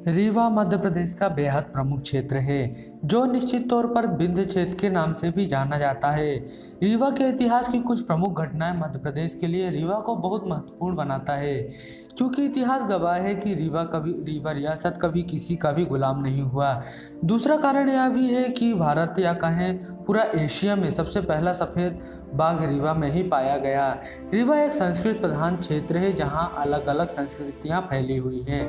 रीवा मध्य प्रदेश का बेहद प्रमुख क्षेत्र है जो निश्चित तौर पर विंध्य क्षेत्र के नाम से भी जाना जाता है। रीवा के इतिहास की कुछ प्रमुख घटनाएं मध्य प्रदेश के लिए रीवा को बहुत महत्वपूर्ण बनाता है, क्योंकि इतिहास गवाह है कि रीवा रियासत कभी किसी का भी गुलाम नहीं हुआ। दूसरा कारण यह भी है कि भारत या कहें पूरा एशिया में सबसे पहला सफ़ेद बाघ रीवा में ही पाया गया। रीवा एक संस्कृत प्रधान क्षेत्र है जहाँ अलग अलग संस्कृतियाँ फैली हुई हैं।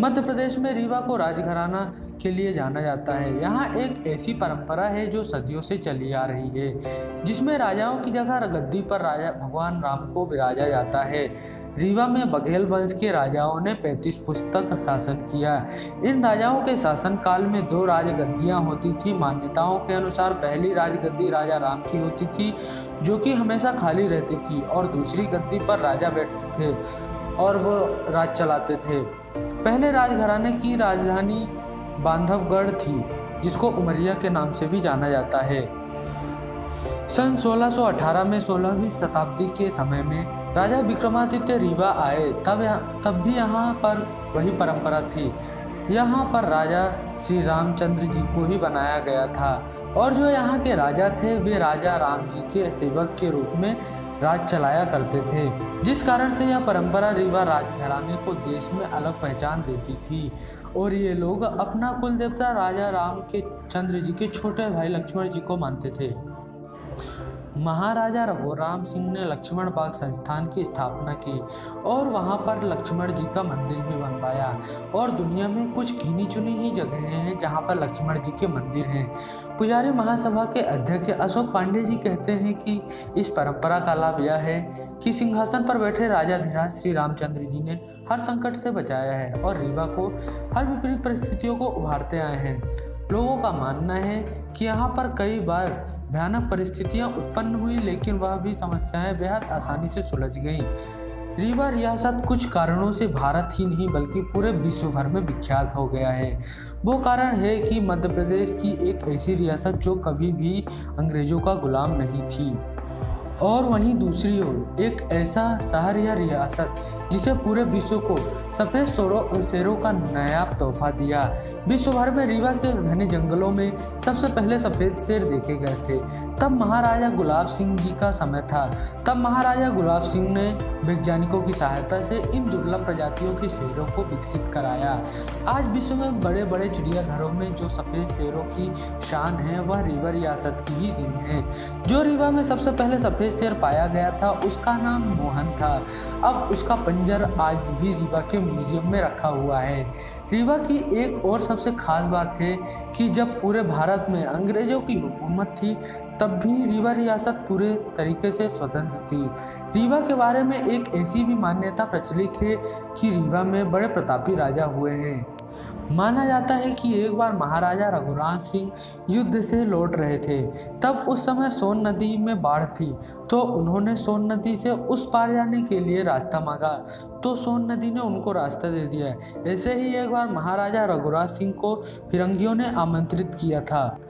मध्य प्रदेश में रीवा को राजघराना के लिए जाना जाता है। यहाँ एक ऐसी परंपरा है जो सदियों से चली आ रही है, जिसमें राजाओं की जगह गद्दी पर राजा भगवान राम को विराजा जाता है। रीवा में बघेल वंश के राजाओं ने 35 पुस्तक शासन किया। इन राजाओं के शासनकाल में 2 राजगद्दियाँ होती थी। मान्यताओं के अनुसार पहली राजगद्दी राजा राम की होती थी, जो कि हमेशा खाली रहती थी, और दूसरी गद्दी पर राजा बैठते थे और वो राज चलाते थे। पहले राजघराने की राजधानी बांधवगढ़ थी, जिसको उमरिया के नाम से भी जाना जाता है। सन 1618 में 16वीं शताब्दी के समय में राजा विक्रमादित्य रीवा आए, तब भी यहाँ पर वही परंपरा थी। यहाँ पर राजा श्री रामचंद्र जी को ही बनाया गया था, और जो यहाँ के राजा थे वे राजा राम जी के सेवक के रूप में राज चलाया करते थे, जिस कारण से यह परंपरा रीवा राजघराने को देश में अलग पहचान देती थी। और ये लोग अपना कुल देवता राजा राम के चंद्र जी के छोटे भाई लक्ष्मण जी को मानते थे। महाराजा रघुराम सिंह ने लक्ष्मण बाग संस्थान की स्थापना की और वहां पर लक्ष्मण जी का मंदिर भी बनवाया। और दुनिया में कुछ गिनी चुनी ही जगहें हैं जहां पर लक्ष्मण जी के मंदिर हैं। पुजारी महासभा के अध्यक्ष अशोक पांडे जी कहते हैं कि इस परंपरा का लाभ यह है कि सिंहासन पर बैठे राजाधिराज श्री रामचंद्र जी ने हर संकट से बचाया है और रीवा को हर विपरीत परिस्थितियों को उभारते आए हैं। लोगों का मानना है कि यहाँ पर कई बार भयानक परिस्थितियाँ उत्पन्न हुई, लेकिन वह भी समस्याएं बेहद आसानी से सुलझ गईं। रीवा रियासत कुछ कारणों से भारत ही नहीं बल्कि पूरे विश्व भर में विख्यात हो गया है। वो कारण है कि मध्य प्रदेश की एक ऐसी रियासत जो कभी भी अंग्रेजों का गुलाम नहीं थी, और वहीं दूसरी ओर एक ऐसा शहर या रियासत जिसे पूरे विश्व को सफ़ेद शेरों का नायाब तोहफा दिया। विश्व भर में रीवा के घने जंगलों में सबसे पहले सफ़ेद शेर देखे गए थे। तब महाराजा गुलाब सिंह जी का समय था। तब महाराजा गुलाब सिंह ने वैज्ञानिकों की सहायता से इन दुर्लभ प्रजातियों के शेरों को विकसित कराया। आज विश्व में बड़े बड़े चिड़ियाघरों में जो सफ़ेद शेरों की शान है वह रीवा रियासत की ही देन है। जो रीवा में सबसे पहले सफ़ेद शेर पाया गया था उसका नाम मोहन था। अब उसका पंजर आज भी रीवा के म्यूजियम में रखा हुआ है। रीवा की एक और सबसे खास बात है कि जब पूरे भारत में अंग्रेजों की हुकूमत थी तब भी रीवा रियासत पूरे तरीके से स्वतंत्र थी। रीवा के बारे में एक ऐसी भी मान्यता प्रचलित है कि रीवा में बड़े प्रतापी राजा हुए हैं। माना जाता है कि एक बार महाराजा रघुराम सिंह युद्ध से लौट रहे थे। तब उस समय सोन नदी में बाढ़ थी, तो उन्होंने सोन नदी से उस पार जाने के लिए रास्ता मांगा, तो सोन नदी ने उनको रास्ता दे दिया। ऐसे ही एक बार महाराजा रघुराम सिंह को फिरंगियों ने आमंत्रित किया था।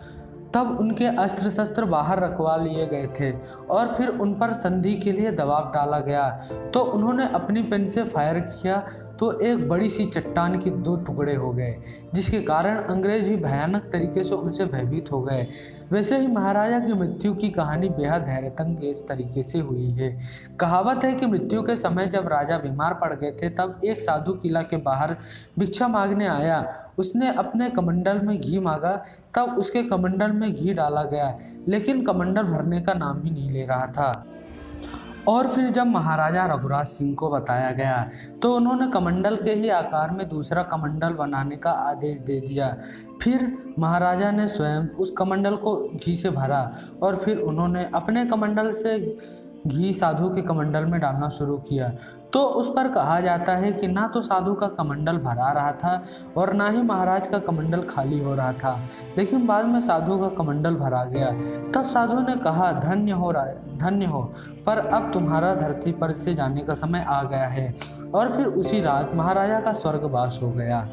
तब उनके अस्त्र शस्त्र बाहर रखवा लिए गए थे और फिर उन पर संधि के लिए दबाव डाला गया, तो उन्होंने अपनी पेन से फायर किया तो एक बड़ी सी चट्टान के 2 टुकड़े हो गए, जिसके कारण अंग्रेज भी भयानक तरीके से उनसे भयभीत हो गए। वैसे ही महाराजा की मृत्यु की कहानी बेहद हैरतअंगेज तरीके से हुई है। कहावत है कि मृत्यु के समय जब राजा बीमार पड़ गए थे तब एक साधु किला के बाहर भिक्षा मांगने आया। उसने अपने कमंडल में घी मांगा, तब उसके कमंडल में घी डाला गया, लेकिन कमंडल भरने का नाम ही नहीं ले रहा था। और फिर जब महाराजा रघुराज सिंह को बताया गया तो उन्होंने कमंडल के ही आकार में दूसरा कमंडल बनाने का आदेश दे दिया। फिर महाराजा ने स्वयं उस कमंडल को घी से भरा और फिर उन्होंने अपने कमंडल से घी साधु के कमंडल में डालना शुरू किया। तो उस पर कहा जाता है कि ना तो साधु का कमंडल भरा रहा था और ना ही महाराज का कमंडल खाली हो रहा था, लेकिन बाद में साधु का कमंडल भरा गया। तब साधु ने कहा, धन्य हो, पर अब तुम्हारा धरती पर से जाने का समय आ गया है। और फिर उसी रात महाराजा का स्वर्गवास हो गया।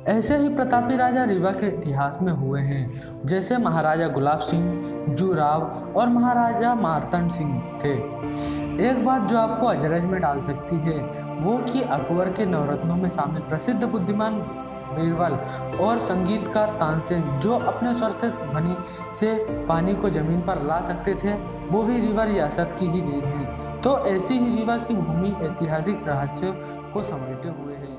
ऐसे ही प्रतापी राजा रीवा के इतिहास में हुए हैं, जैसे महाराजा गुलाब सिंह, जूराव और महाराजा मार्तंड सिंह थे। एक बात जो आपको अजरज में डाल सकती है वो कि अकबर के नवरत्नों में शामिल प्रसिद्ध बुद्धिमान बीरबल और संगीतकार तानसेन जो अपने स्वर से ध्वनि से पानी को जमीन पर ला सकते थे, वो भी रीवा रियासत की ही देन है। तो ऐसी ही रीवा की भूमि ऐतिहासिक रहस्यों को समेटे हुए है।